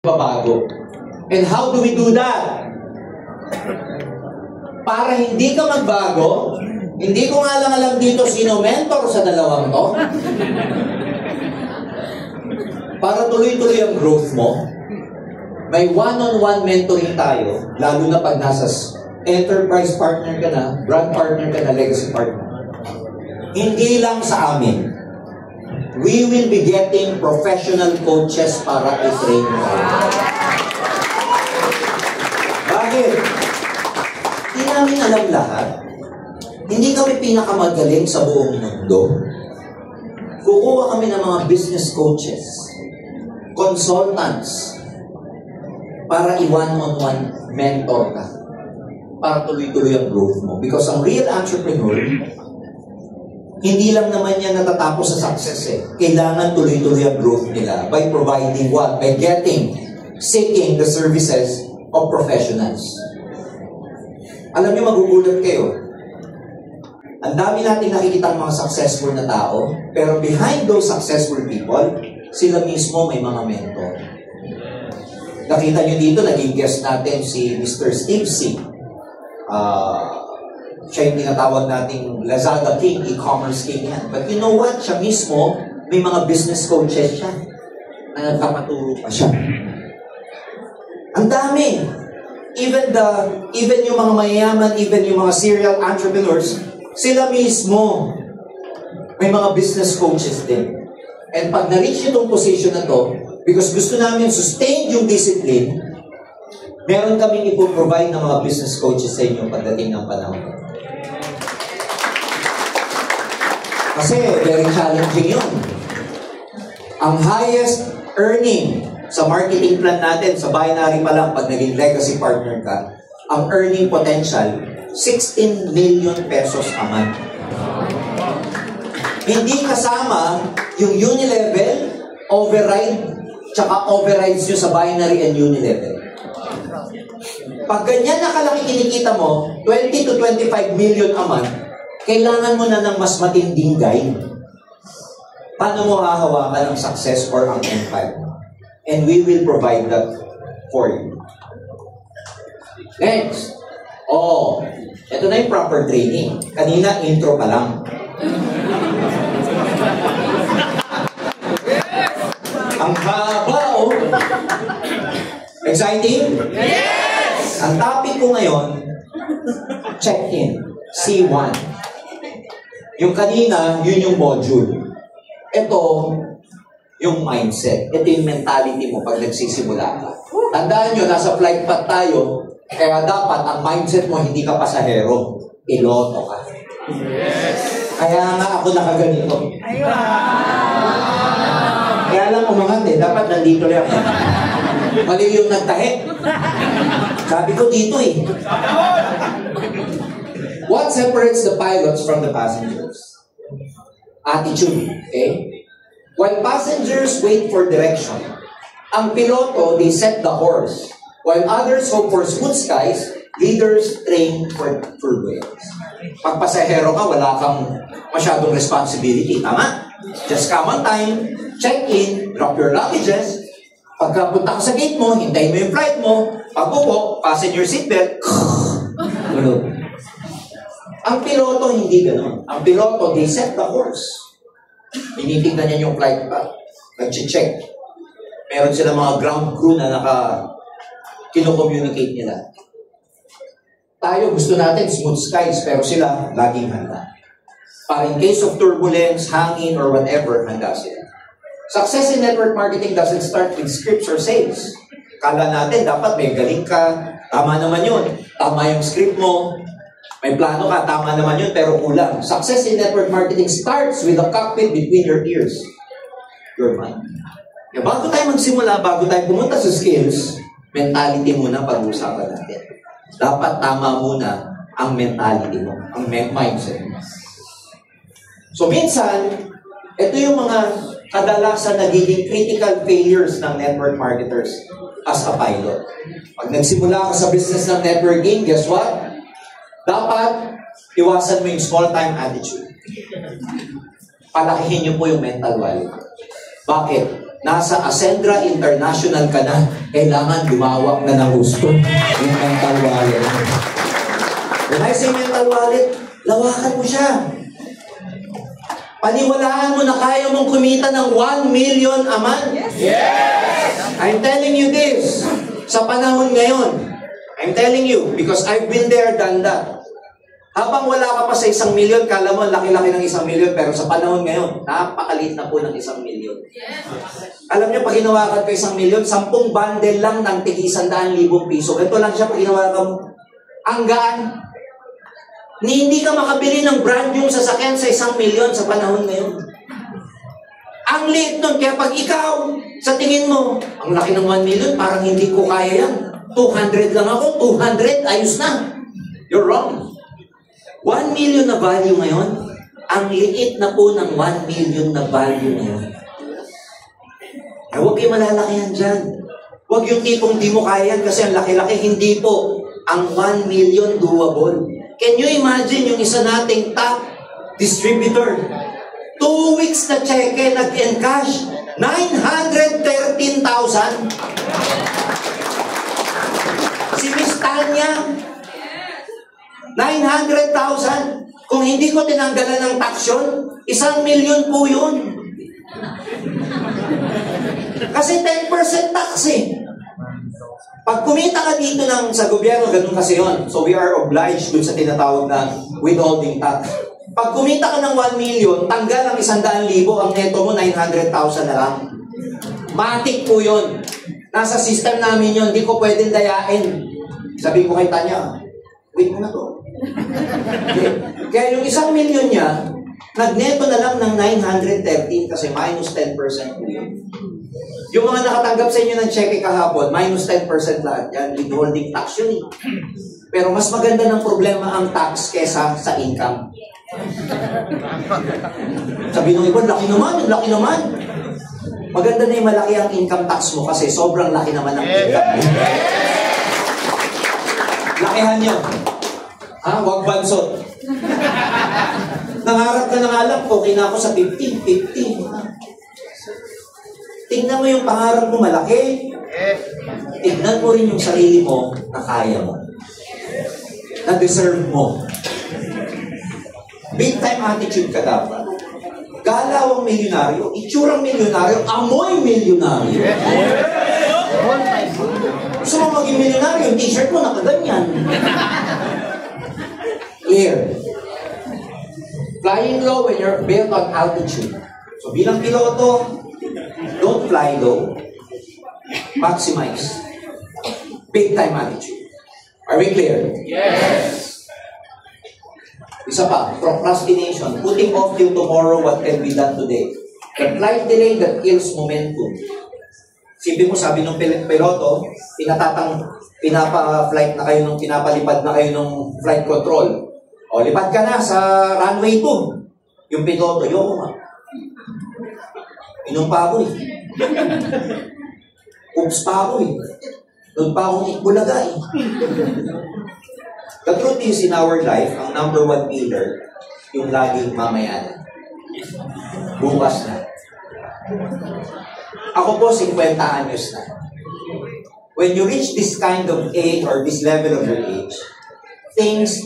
babago. And how do we do that? Para hindi ka magbago, hindi ko nga lang alam dito sino mentor sa dalawang to. Para tuloy-tuloy ang growth mo, may one-on-one mentoring tayo, lalo na pag nasa enterprise partner ka na, brand partner ka na, legacy partner. Hindi lang sa amin. We will be getting professional coaches para i-train mo. Bakit? Hindi namin alam lahat. Hindi kami pinakamagaling sa buong mundo. Kukuha kami ng mga business coaches, consultants, para i-one-on-one mentor ka. Para tuloy-tuloy ang growth mo. Because ang real entrepreneur, hindi lang naman yan natatapos sa success eh. Kailangan tuloy-tuloy ang growth nila by providing what? By seeking the services of professionals. Alam niyo, magugulat kayo. Ang dami natin nakikita mga successful na tao, pero behind those successful people, sila mismo may mga mentor. Nakita niyo dito, naging guest natin si Mr. Steve C. Siya yung tinatawag nating Lazada King, e-commerce king yan. But you know what? Siya mismo, may mga business coaches siya na nagpapaturo pa siya. Ang dami. Even yung mga mayayaman, even yung mga serial entrepreneurs, sila mismo may mga business coaches din. And pag na-reach itong position na to, because gusto namin sustain yung discipline, meron kaming ipoprovide ng mga business coaches sa inyo pagdating ng panahon. Kasi very challenging yun. Ang highest earning sa marketing plan natin, sa binary pa lang, pag naging legacy partner ka, ang earning potential, 16 million pesos a month. Hindi kasama yung unilevel, override, tsaka overrides nyo sa binary and unilevel. Pag ganyan nakalaki kinikita mo, 20 to 25 million a month, kailangan mo na ng mas matinding guide. Paano mo hahawakan ang success or ang empire? And we will provide that for you. Next. Ito na yung proper training. Kanina, intro pa lang. Ang haba, Exciting? Yes! Ang topic ko ngayon, check-in. C1. Yung kanina, yun yung module. Ito, yung mindset. Ito yung mentality mo pag nagsisimula ka. Tandaan nyo, nasa flight path tayo, kaya dapat ang mindset mo, hindi ka pasahero. Piloto ka. Yes. Kaya nga ako nakaganito. Kaya lang umangat eh. Dapat nandito lang. Mali yung nagtahe. Sabi ko dito eh. What separates the pilots from the passengers? Attitude. Okay? While passengers wait for direction, ang piloto, they set the course. While others hope for smooth skies, leaders train for turbulence. Pag pasahero ka, wala kang masyadong responsibility. Tama? Just come on time, check in, drop your luggages. Pagkapunta ka sa gate mo, hintayin mo yung flight mo, pag-upo, fasten your seatbelt. Ang piloto, hindi ganun. Ang piloto, they set the course. Tinitignan niya yung flight path. Nag-check. Meron sila mga ground crew na kino-communicate nila. Tayo, gusto natin smooth skies, pero sila, laging handa. Para in case of turbulence, hangin, or whatever, handa sila. Success in network marketing doesn't start with scripts or sales. Kala natin, dapat may galing ka. Tama naman yun. Tama yung script mo. May plano ka, tama naman yun, pero kulang. Success in network marketing starts with a cockpit between your ears. Your mind. Kaya bago tayo magsimula, bago tayo pumunta sa skills, mentality muna pag-uusapan natin. Dapat tama muna ang mentality mo, ang mindset mo. So minsan, ito yung mga kadalasan nagiging critical failures ng network marketers as a pilot. Pag nagsimula ka sa business ng networking, guess what? Dapat iwasan mo yung small-time attitude. Palakihin niyo po yung mental value. Bakit? nasa Ascendra International ka na, kailangan lumawak na ng gusto yung mental wallet. When I say mental wallet, lawakan mo siya. Paniwalaan mo na kaya mong kumita ng 1 million a month. Yes! I'm telling you this, sa panahon ngayon, I'm telling you, because I've been there, done that. Habang wala ka pa sa 1 million, kala mo laki-laki ng 1 million, pero sa panahon ngayon, napakaliit na po ng 1 million. Yes. Alam niyo, pag hinawakan ka 1 million, 10 bundle lang ng tig-100,000 piso. Ito lang siya pag hinawakan mo. Ang gaan. Hindi ka makabili ng brand yung sasakyan sa 1 million sa panahon ngayon. Ang liit nun, kaya pag ikaw, sa tingin mo, ang laki ng 1 million, parang hindi ko kaya yan. 200 lang ako, 200, ayos na. You're wrong. 1 million na value ngayon, ang liit na po ng 1 million na value ngayon. Ay, huwag kayo malalakihan dyan. Huwag yung tipong di mo kaya yan kasi ang laki-laki, hindi po. Ang 1 million doable. Can you imagine yung isa nating top distributor? 2 weeks na cheque, nag-encash, 913,000. Si Miss Tanya, 900,000. Kung hindi ko tinanggalan ng tax yun, 1 million po yun. Kasi 10% tax eh. Pag kumita ka dito sa gobyerno, ganun kasi yun. So we are obliged dun sa tinatawag na withholding tax. Pag kumita ka ng 1 million, tanggal ang 100,000, ang neto mo 900,000 na lang. Matik po yun. Nasa system namin yun, hindi ko pwedeng dayain. Sabi ko kay Tanya, wait mo na to. Okay. Kaya yung 1 million niya, nagneto na lang ng 913 kasi minus 10% po yun. Yung mga nakatanggap sa inyo ng cheque kahapon, minus 10% lahat yan. Withholding tax yun eh. Pero mas maganda ng problema ang tax kesa sa income. Sabi nung iba, laki naman. Maganda na yung malaki ang income tax mo kasi sobrang laki naman ang income mo. Lakihan nyo. Huwag bansot. Nangarap ka na nga lang, okay na ako sa 50. Tingnan mo yung pangarap mo malaki. Tingnan mo rin yung sarili mo na kaya mo. Na deserve mo. Big time attitude ka dapat. Galaw ang milyonaryo, itsurang milyonaryo, amoy milyonaryo. Gusto mo maging milyonaryo, yung t-shirt mo nakaganyan. Clear. Flying low when you're built on altitude. So bilang piloto, don't fly low. Maximize. Big time attitude. Are we clear? Yes. Isa pa, procrastination. Putting off till tomorrow what can be done today. The flight delay that kills momentum. Sipin mo, sabi ng piloto, pinapa-flight na kayo pinapalipad na kayo ng flight control. O, lipad ka na sa runway 2. Yung piloto, yoko nga. Inom pa ako eh. Oops pa ako eh. Doon pa akong ikbulaga eh. The truth is, in our life, ang number 1 pillar, yung laging mamaya na. Bukas na. Ako po, 50 anyos na. When you reach this kind of age or this level of your age,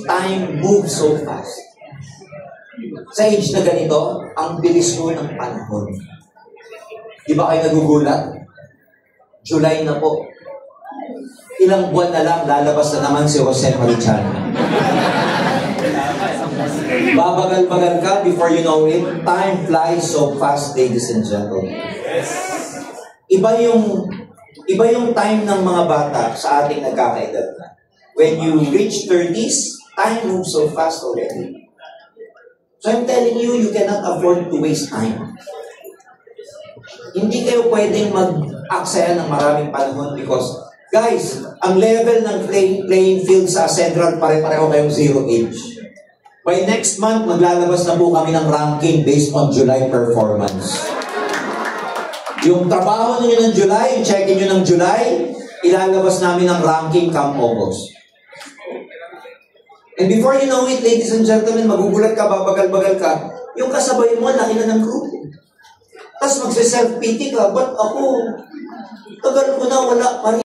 time moves so fast. Sa age na ganito, ang bilis mo ng panahon. Di ba kayo nagugulat? July na po. Ilang buwan na lang, lalabas na naman si Jose Marichan. Babagal-bagal ka before you know it. Time flies so fast, ladies and gentlemen. Iba yung time ng mga bata sa ating nagkakaedad na. When you reach 30s, time moves so fast already. So I'm telling you, you cannot afford to waste time. Hindi kayo pwedeng mag-aksaya ng maraming panahon because guys, ang level ng playing field sa Central, pare-pareho kayong zero age. By next month, maglalabas na po kami ng ranking based on July performance. Yung trabaho niyo ng July, yung check-in niyo ng July, ilalabas namin ng ranking come August. And before you know it, ladies and gentlemen, magugulat ka, babagal-bagal ka, yung kasabay mo, laki na ng grupo. Tapos magse-self-pity ka, ba't ako? Tagal ko na, wala pa rin.